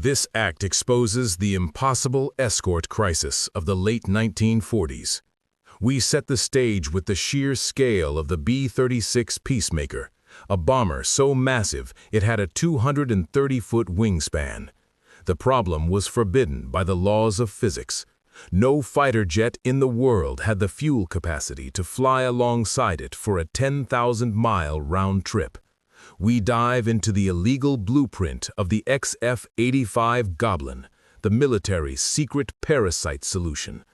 This act exposes the impossible escort crisis of the late 1940s. We set the stage with the sheer scale of the B-36 Peacemaker, a bomber so massive it had a 230-foot wingspan. The problem was forbidden by the laws of physics. No fighter jet in the world had the fuel capacity to fly alongside it for a 10,000-mile round trip. We dive into the illegal blueprint of the XF-85 Goblin, the military's secret parasite solution.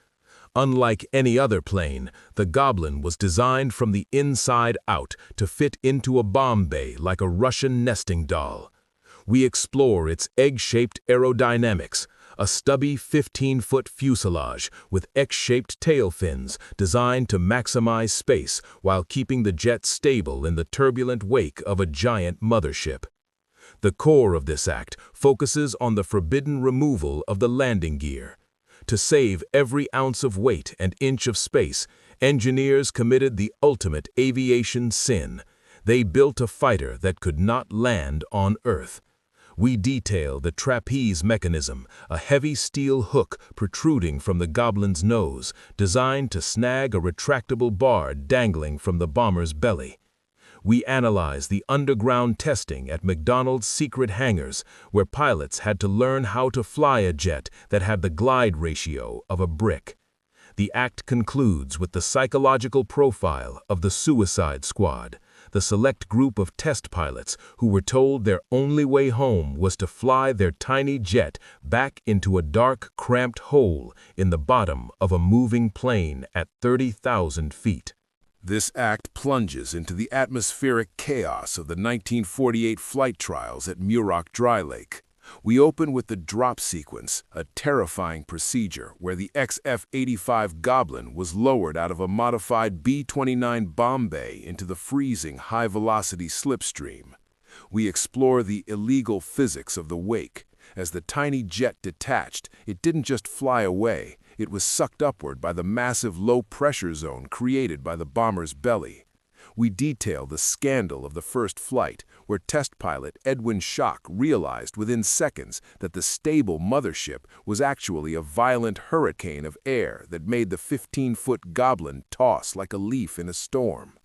Unlike any other plane, the Goblin was designed from the inside out to fit into a bomb bay like a Russian nesting doll. We explore its egg-shaped aerodynamics, a stubby 15-foot fuselage with X-shaped tail fins designed to maximize space while keeping the jet stable in the turbulent wake of a giant mothership. The core of this act focuses on the forbidden removal of the landing gear. To save every ounce of weight and inch of space, engineers committed the ultimate aviation sin. They built a fighter that could not land on Earth. We detail the trapeze mechanism, a heavy steel hook protruding from the Goblin's nose, designed to snag a retractable bar dangling from the bomber's belly. We analyze the underground testing at McDonald's secret hangars, where pilots had to learn how to fly a jet that had the glide ratio of a brick. The act concludes with the psychological profile of the Suicide Squad, the select group of test pilots who were told their only way home was to fly their tiny jet back into a dark, cramped hole in the bottom of a moving plane at 30,000 feet. This act plunges into the atmospheric chaos of the 1948 flight trials at Muroc Dry Lake. We open with the drop sequence, a terrifying procedure where the XF-85 Goblin was lowered out of a modified B-29 bomb bay into the freezing high-velocity slipstream. We explore the illegal physics of the wake. As the tiny jet detached, it didn't just fly away, it was sucked upward by the massive low-pressure zone created by the bomber's belly. We detail the scandal of the first flight, where test pilot Edwin Schock realized within seconds that the stable mothership was actually a violent hurricane of air that made the 15-foot Goblin toss like a leaf in a storm.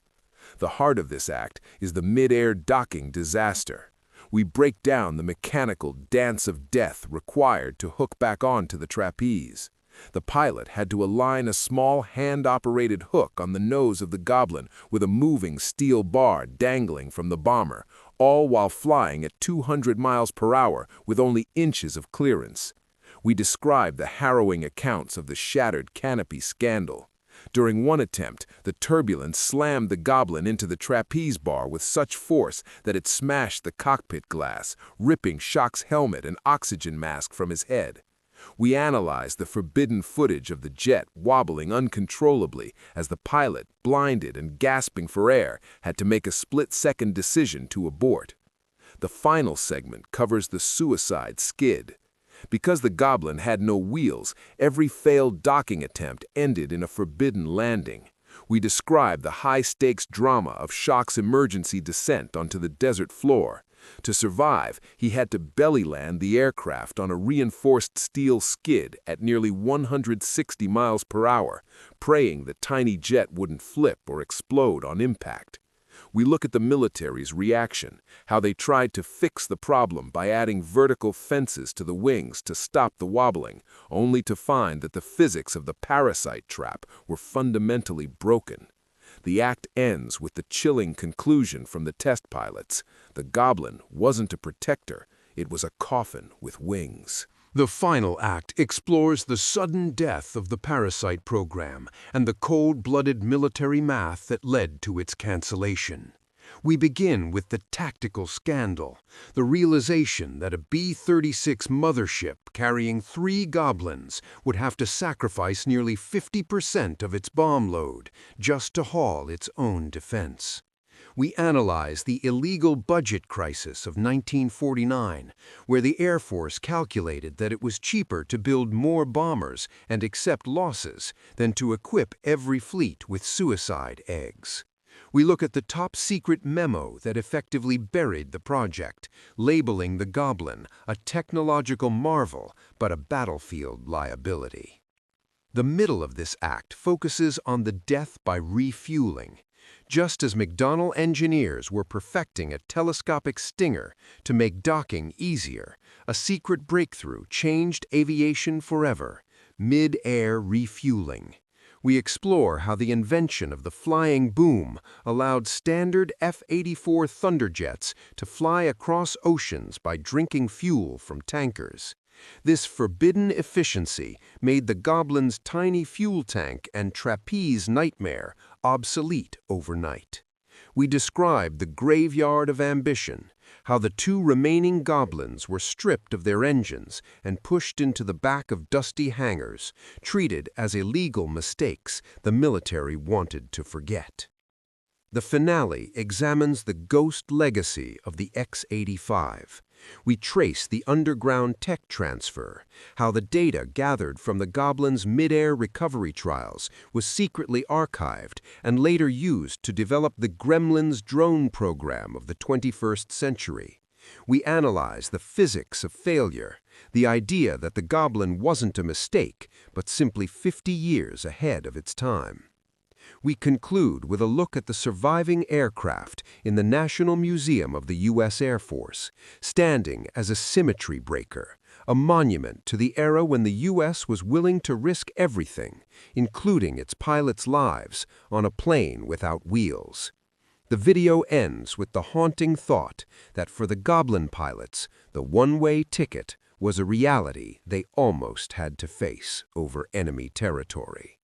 The heart of this act is the mid-air docking disaster. We break down the mechanical dance of death required to hook back onto the trapeze. The pilot had to align a small hand-operated hook on the nose of the Goblin with a moving steel bar dangling from the bomber, all while flying at 200 miles per hour with only inches of clearance. We describe the harrowing accounts of the shattered canopy scandal. During one attempt, the turbulence slammed the Goblin into the trapeze bar with such force that it smashed the cockpit glass, ripping Schock's helmet and oxygen mask from his head. We analyzed the forbidden footage of the jet wobbling uncontrollably as the pilot, blinded and gasping for air, had to make a split-second decision to abort. The final segment covers the suicide skid. Because the Goblin had no wheels, every failed docking attempt ended in a forbidden landing. We describe the high-stakes drama of Schock's emergency descent onto the desert floor. To survive, he had to belly land the aircraft on a reinforced steel skid at nearly 160 miles per hour, praying the tiny jet wouldn't flip or explode on impact. We look at the military's reaction, how they tried to fix the problem by adding vertical fences to the wings to stop the wobbling, only to find that the physics of the parasite trap were fundamentally broken. The act ends with the chilling conclusion from the test pilots. The Goblin wasn't a protector, it was a coffin with wings. The final act explores the sudden death of the Parasite program and the cold-blooded military math that led to its cancellation. We begin with the tactical scandal, the realization that a B-36 mothership carrying 3 Goblins would have to sacrifice nearly 50% of its bomb load just to haul its own defense. We analyze the illegal budget crisis of 1949, where the Air Force calculated that it was cheaper to build more bombers and accept losses than to equip every fleet with suicide eggs. We look at the top-secret memo that effectively buried the project, labeling the Goblin a technological marvel but a battlefield liability. The middle of this act focuses on the death by refueling. Just as McDonnell engineers were perfecting a telescopic stinger to make docking easier, a secret breakthrough changed aviation forever: mid-air refueling. We explore how the invention of the flying boom allowed standard F-84 Thunderjets to fly across oceans by drinking fuel from tankers. This forbidden efficiency made the Goblin's tiny fuel tank and trapeze nightmare obsolete overnight. We describe the graveyard of ambition, how the two remaining Goblins were stripped of their engines and pushed into the back of dusty hangars, treated as illegal mistakes the military wanted to forget. The finale examines the ghost legacy of the X-85. We trace the underground tech transfer, how the data gathered from the Goblin's mid-air recovery trials was secretly archived and later used to develop the Gremlins drone program of the 21st century. We analyze the physics of failure, the idea that the Goblin wasn't a mistake, but simply 50 years ahead of its time. We conclude with a look at the surviving aircraft in the National Museum of the U.S. Air Force, standing as a symmetry breaker, a monument to the era when the U.S. was willing to risk everything, including its pilots' lives, on a plane without wheels. The video ends with the haunting thought that for the Goblin pilots, the one-way ticket was a reality they almost had to face over enemy territory.